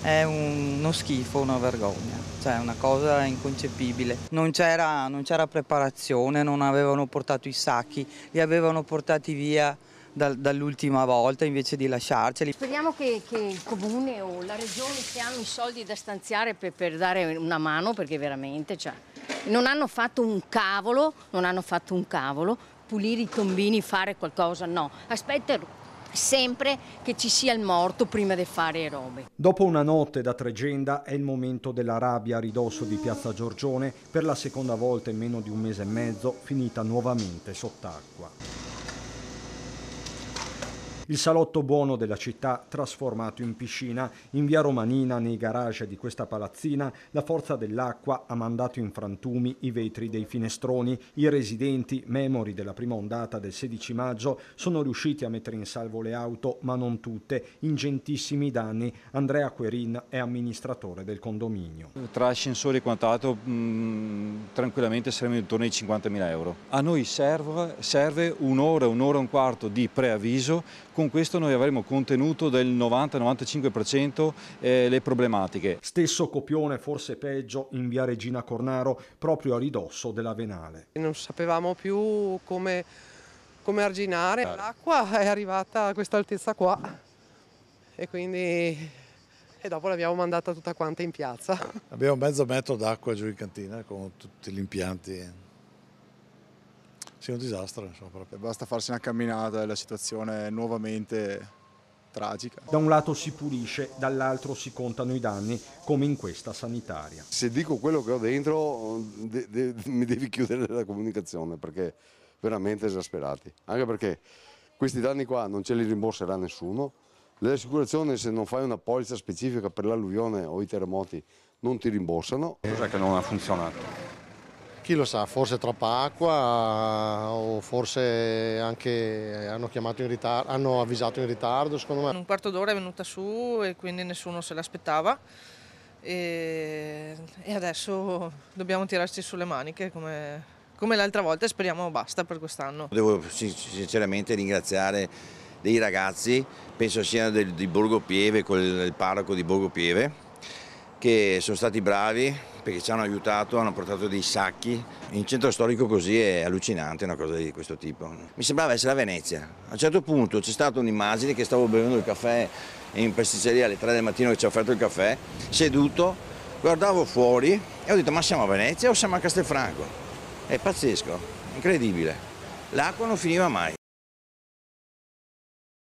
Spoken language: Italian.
è uno schifo, una vergogna, cioè una cosa inconcepibile. Non c'era preparazione, non avevano portato i sacchi, li avevano portati via dall'ultima volta invece di lasciarceli. Speriamo che il comune o la regione, se hanno i soldi da stanziare per dare una mano, perché veramente non hanno fatto un cavolo, pulire i tombini, fare qualcosa, no, aspettano sempre che ci sia il morto prima di fare robe. Dopo una notte da Tregenda è il momento della rabbia a ridosso di Piazza Giorgione, per la seconda volta in meno di un mese e mezzo, finita nuovamente sott'acqua. Il salotto buono della città trasformato in piscina. In via Romanina, nei garage di questa palazzina, la forza dell'acqua ha mandato in frantumi i vetri dei finestroni. I residenti, memori della prima ondata del 16 maggio, sono riusciti a mettere in salvo le auto, ma non tutte, ingentissimi danni. Andrea Querin è amministratore del condominio. Tra ascensori e quant'altro tranquillamente saremo intorno ai 50.000 euro. A noi serve un'ora e un quarto di preavviso. Con questo noi avremo contenuto del 90-95% le problematiche. Stesso copione, forse peggio, in via Regina Cornaro, proprio a ridosso della Venale. Non sapevamo più come arginare. L'acqua è arrivata a questa altezza qua e quindi dopo l'abbiamo mandata tutta quanta in piazza. Abbiamo mezzo metro d'acqua giù in cantina con tutti gli impianti. Sì, un disastro, insomma, proprio. Basta farsi una camminata e la situazione è nuovamente tragica. Da un lato si pulisce, dall'altro si contano i danni, come in questa sanitaria. Se dico quello che ho dentro mi devi chiudere la comunicazione, perché veramente esasperati. Anche perché questi danni qua non ce li rimborserà nessuno. Le assicurazioni, se non fai una polizza specifica per l'alluvione o i terremoti, non ti rimborsano. Cos'è che non ha funzionato? Chi lo sa, forse troppa acqua o forse anche hanno avvisato in ritardo, secondo me. In un quarto d'ora è venuta su e quindi nessuno se l'aspettava e adesso dobbiamo tirarci sulle maniche come l'altra volta e speriamo basta per quest'anno. Devo sinceramente ringraziare dei ragazzi, penso siano di Borgo Pieve, con il parroco di Borgo Pieve, che sono stati bravi perché ci hanno aiutato, hanno portato dei sacchi. In centro storico così è allucinante una cosa di questo tipo. Mi sembrava essere a Venezia. A un certo punto c'è stata un'immagine che stavo bevendo il caffè in pasticceria alle 3 del mattino che ci ha offerto il caffè, seduto, guardavo fuori e ho detto ma siamo a Venezia o siamo a Castelfranco? È pazzesco, incredibile. L'acqua non finiva mai.